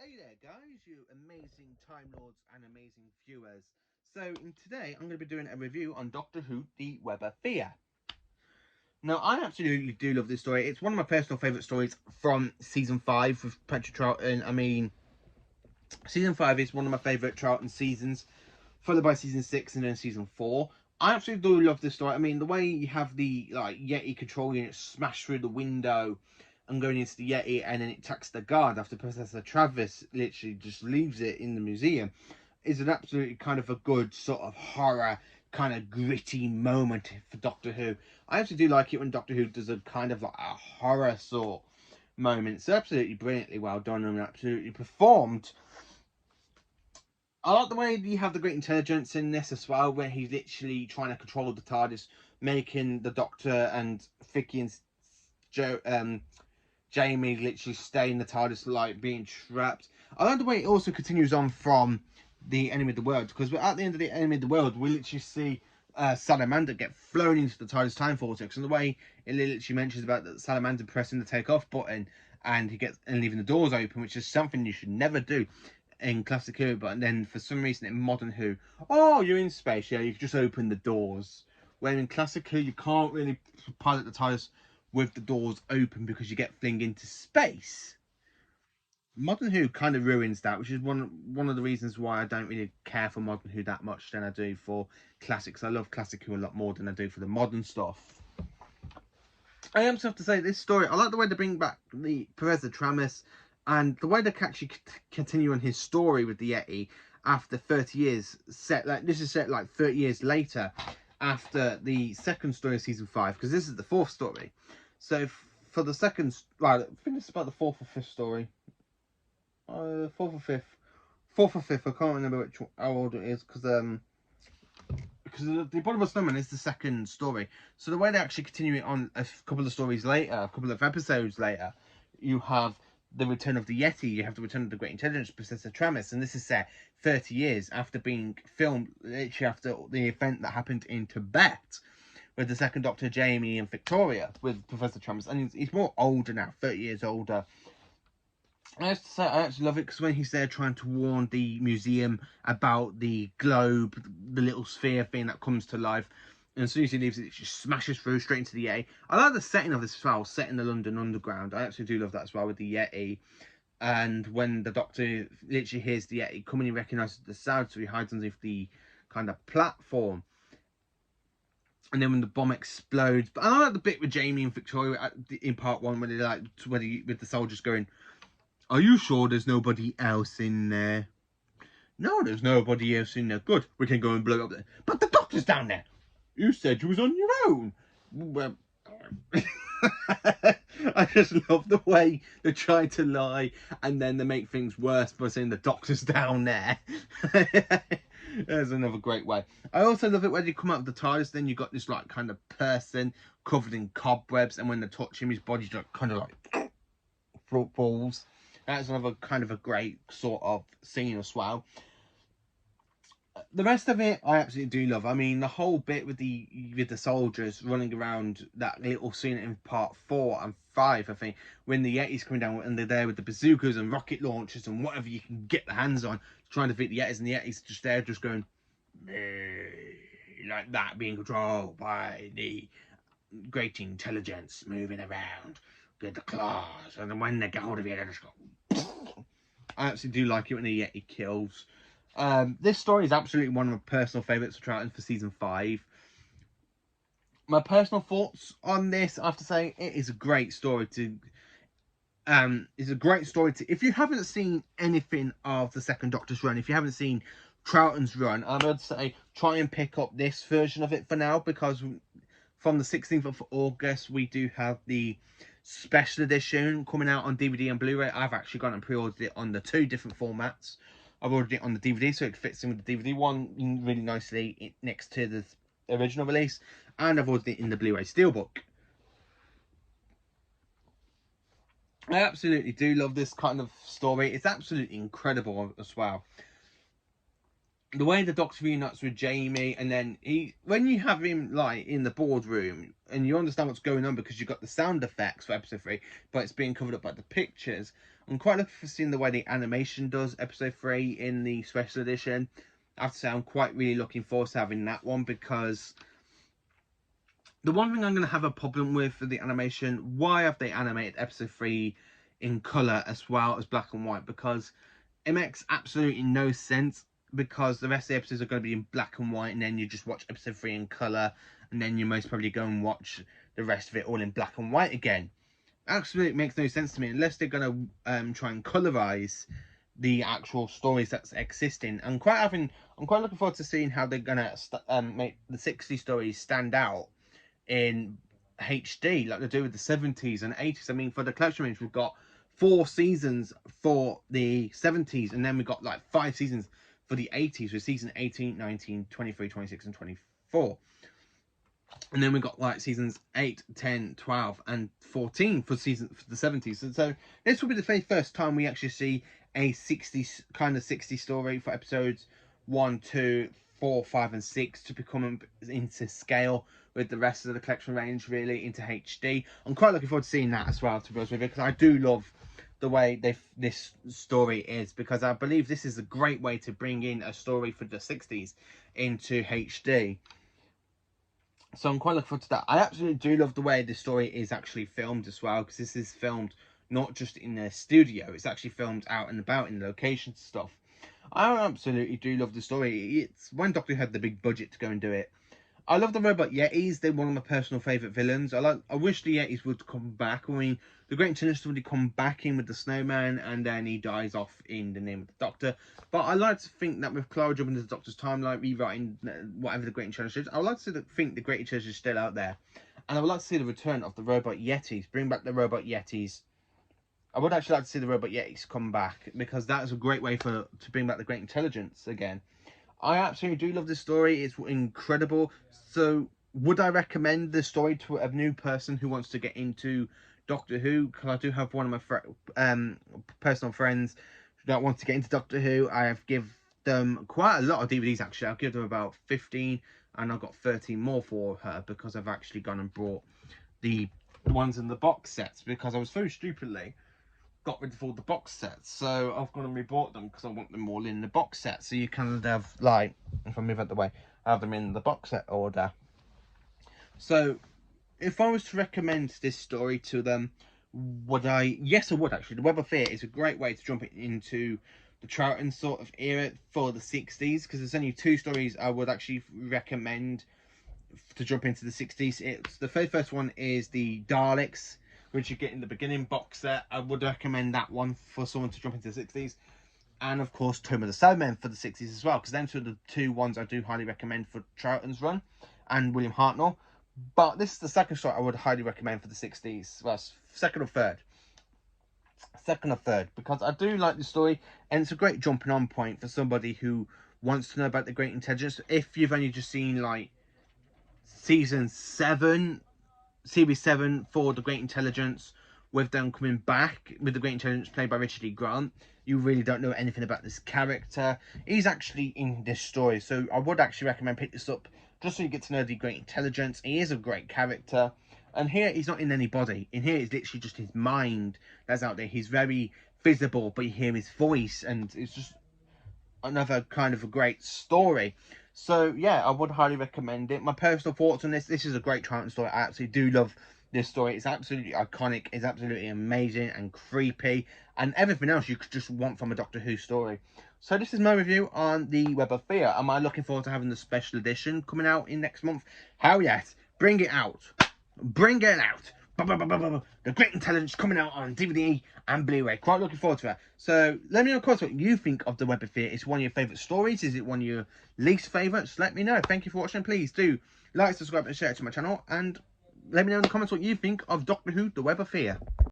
Hey there, guys, you amazing Time Lords and amazing viewers. So, today I'm going to be doing a review on Doctor Who The Web of Fear. Now, I absolutely do love this story. It's one of my personal favourite stories from season 5 with Patrick Troughton. Season 5 is one of my favourite Troughton seasons, followed by season 6 and then season 4. I absolutely do love this story. I mean, the way you have the Yeti control unit smash through the window and going into the Yeti, and then it attacks the guard after Professor Travis literally just leaves it in the museum, is an absolutely kind of a good sort of horror, kind of gritty moment for Doctor Who. I actually do like it when Doctor Who does a kind of like a horror sort moment. It's absolutely brilliantly well done and absolutely performed. I like the way you have the great intelligence in this as well, where he's literally trying to control the TARDIS, making the Doctor and Vicky and Joe, Jamie literally stay in the TARDIS, like being trapped. I like the way it also continues on from the Enemy of the World, because at the end of the Enemy of the World, we literally see Salamander get flown into the TARDIS time vortex, and the way it literally mentions about the Salamander pressing the take off button and he gets and leaving the doors open, which is something you should never do in Classic Who, but then for some reason in Modern Who, oh, you're in space, yeah, you can just open the doors. When in Classic Who, you can't really pilot the TARDIS with the doors open because you get flinged into space. Modern Who kind of ruins that, which is one of the reasons why I don't really care for Modern Who that much than I do for classics. I love Classic Who a lot more than I do for the modern stuff. I also have to say this story. I like the way they bring back the Professor Tramis, and the way they actually continue on his story with the Yeti after 30 years. This is set like 30 years later, after the second story of season 5, because this is the fourth story. So for the second, right, I think it's about the fourth or fifth story. Fourth or fifth, fourth or fifth. I can't remember how old it is because the Eponymous Snowman is the second story. So the way they actually continue it on a couple of stories later, a couple of episodes later, you have the return of the Yeti, you have the return of the Great Intelligence, Professor Tramis, and this is set 30 years after being filmed, literally after the event that happened in Tibet with the second Doctor, Jamie, and Victoria, with Professor Tramis. And he's more older now, 30 years older. I have to say, I actually love it because when he's there trying to warn the museum about the globe, the little sphere thing that comes to life, and as soon as he leaves it, it just smashes through straight into the Yeti. I like the setting of this as well, set in the London Underground. I actually do love that as well with the Yeti. And when the Doctor literally hears the Yeti coming, he recognises the sound, so he hides underneath the kind of platform. And then when the bomb explodes, but I like the bit with Jamie and Victoria in part 1 when they're with the soldiers going, "Are you sure there's nobody else in there?" "No, there's nobody else in there." "Good, we can go and blow up there." "But the Doctor's down there." "You said you was on your own." Well, I just love the way they try to lie and then they make things worse by saying the Doctor's down there. There's another great way. I also love it when you come out of the TARDIS, then you got this like kind of person covered in cobwebs, and when they touch him, his body just kind of like falls. That's another kind of a great sort of scene as well. The rest of it I absolutely do love. I mean, the whole bit with the soldiers running around, that little scene in part 4 and 5, I think, when the Yetis coming down and they're there with the bazookas and rocket launchers and whatever you can get the hands on, trying to defeat the Yetis, and the Yetis just there just going like that, being controlled by the great intelligence, moving around with the claws, and then when they get hold of you, they just go. I absolutely do like it when the Yeti kills. This story is absolutely one of my personal favourites for Troughton for season 5. My personal thoughts on this, I have to say, it is a great story to. It's a great story to. If you haven't seen anything of the Second Doctor's run, if you haven't seen Troughton's run, I would say try and pick up this version of it for now, because from the 16th of August we do have the special edition coming out on DVD and Blu-ray. I've actually gone and pre-ordered it on the 2 different formats. I've ordered it on the DVD so it fits in with the DVD one really nicely next to the original release, and I've ordered it in the Blu-ray Steelbook. I absolutely do love this kind of story. It's absolutely incredible as well. the way the Doctor reunites with Jamie, and then when you have him like in the boardroom, and you understand what's going on because you've got the sound effects for episode 3, but it's being covered up by the pictures. I'm quite looking for seeing the way the animation does episode 3 in the special edition. I have to say, I'm quite really looking forward to having that one, because the one thing I'm going to have a problem with for the animation, why have they animated episode 3 in colour as well as black and white? Because it makes absolutely no sense, because the rest of the episodes are going to be in black and white, and then you just watch episode 3 in colour, and then you most probably go and watch the rest of it all in black and white again. Absolutely makes no sense to me, unless they're going to try and colourize the actual stories that's existing. I'm quite looking forward to seeing how they're going to make the 60 stories stand out in HD, like they do with the 70s and 80s. I mean, for the collection range, we've got 4 seasons for the 70s, and then we've got like 5 seasons for the 80s, with season 18, 19, 23, 26, and 24. And then we've got like seasons 8, 10, 12, and 14 for the 70s. So this will be the very first time we actually see a 60 story for episodes 1, 2, 4, 5, and 6 to become into scale with the rest of the collection range, really into HD. I'm quite looking forward to seeing that as well, to be honest with you, because I do love the way this story is, because I believe this is a great way to bring in a story for the 60s into HD. So I'm quite looking forward to that. I absolutely do love the way the story is actually filmed as well, because this is filmed not just in a studio, it's actually filmed out and about in locations and stuff. I absolutely do love the story. It's when Doctor Who had the big budget to go and do it. I love the Robot Yetis. They're one of my personal favourite villains. I wish the Yetis would come back. I mean, the Great Intelligence would come back in with the Snowman, and then he dies off in the name of the Doctor. But I like to think that with Clara jumping into the Doctor's timeline, rewriting whatever the Great Intelligence is, I would like to think the Great Intelligence is still out there. And I would like to see the return of the Robot Yetis. Bring back the Robot Yetis. I would actually like to see the Robot Yetis come back, because that is a great way to bring back the Great Intelligence again. I absolutely do love this story. It's incredible. So, would I recommend this story to a new person who wants to get into Doctor Who? Because I do have one of my personal friends that wants to get into Doctor Who. I have given them quite a lot of DVDs, actually. I've given them about 15, and I've got 13 more for her, because I've actually gone and brought the ones in the box sets, because I was so stupidly got rid of all the box sets, so I've gone and rebought them because I want them all in the box set. So you kind of like, if I move out the way, I have them in the box set order. So if I was to recommend this story to them, would I? Yes, I would actually. The Web of Fear is a great way to jump into the Troughton sort of era for the 60s, because there's only 2 stories I would actually recommend to jump into the 60s. It's the first one is the Daleks, which you get in the beginning box set. I would recommend that one for someone to jump into the 60s. And of course, Tomb of the Cybermen for the 60s as well, because them two are the 2 ones I do highly recommend for Troughton's run, and William Hartnell. But this is the second story I would highly recommend for the 60s. Well, second or third. Second or third, because I do like the story, and it's a great jumping on point for somebody who wants to know about the Great Intelligence. If you've only just seen like season 7, series 7 for the Great Intelligence, with them coming back with the Great Intelligence played by Richard E. Grant, you really don't know anything about this character. He's actually in this story, so I would actually recommend pick this up just so you get to know the Great Intelligence. He is a great character, and here he's not in any body. In here it's literally just his mind that's out there. He's very visible, but you hear his voice, and it's just another kind of a great story. So yeah, I would highly recommend it. My personal thoughts on this is a great Troughton story. I absolutely do love this story. It's absolutely iconic, it's absolutely amazing and creepy, and everything else you could just want from a Doctor Who story. So this is my review on the Web of Fear. Am I looking forward to having the special edition coming out in next month? Hell yes, bring it out, bring it out. The Great Intelligence coming out on DVD and Blu-ray. Quite looking forward to that. So let me know, of course, what you think of the Web of Fear. Is it one of your favourite stories? Is it one of your least favourites? Let me know. Thank you for watching. Please do like, subscribe, and share to my channel. And let me know in the comments what you think of Doctor Who, the Web of Fear.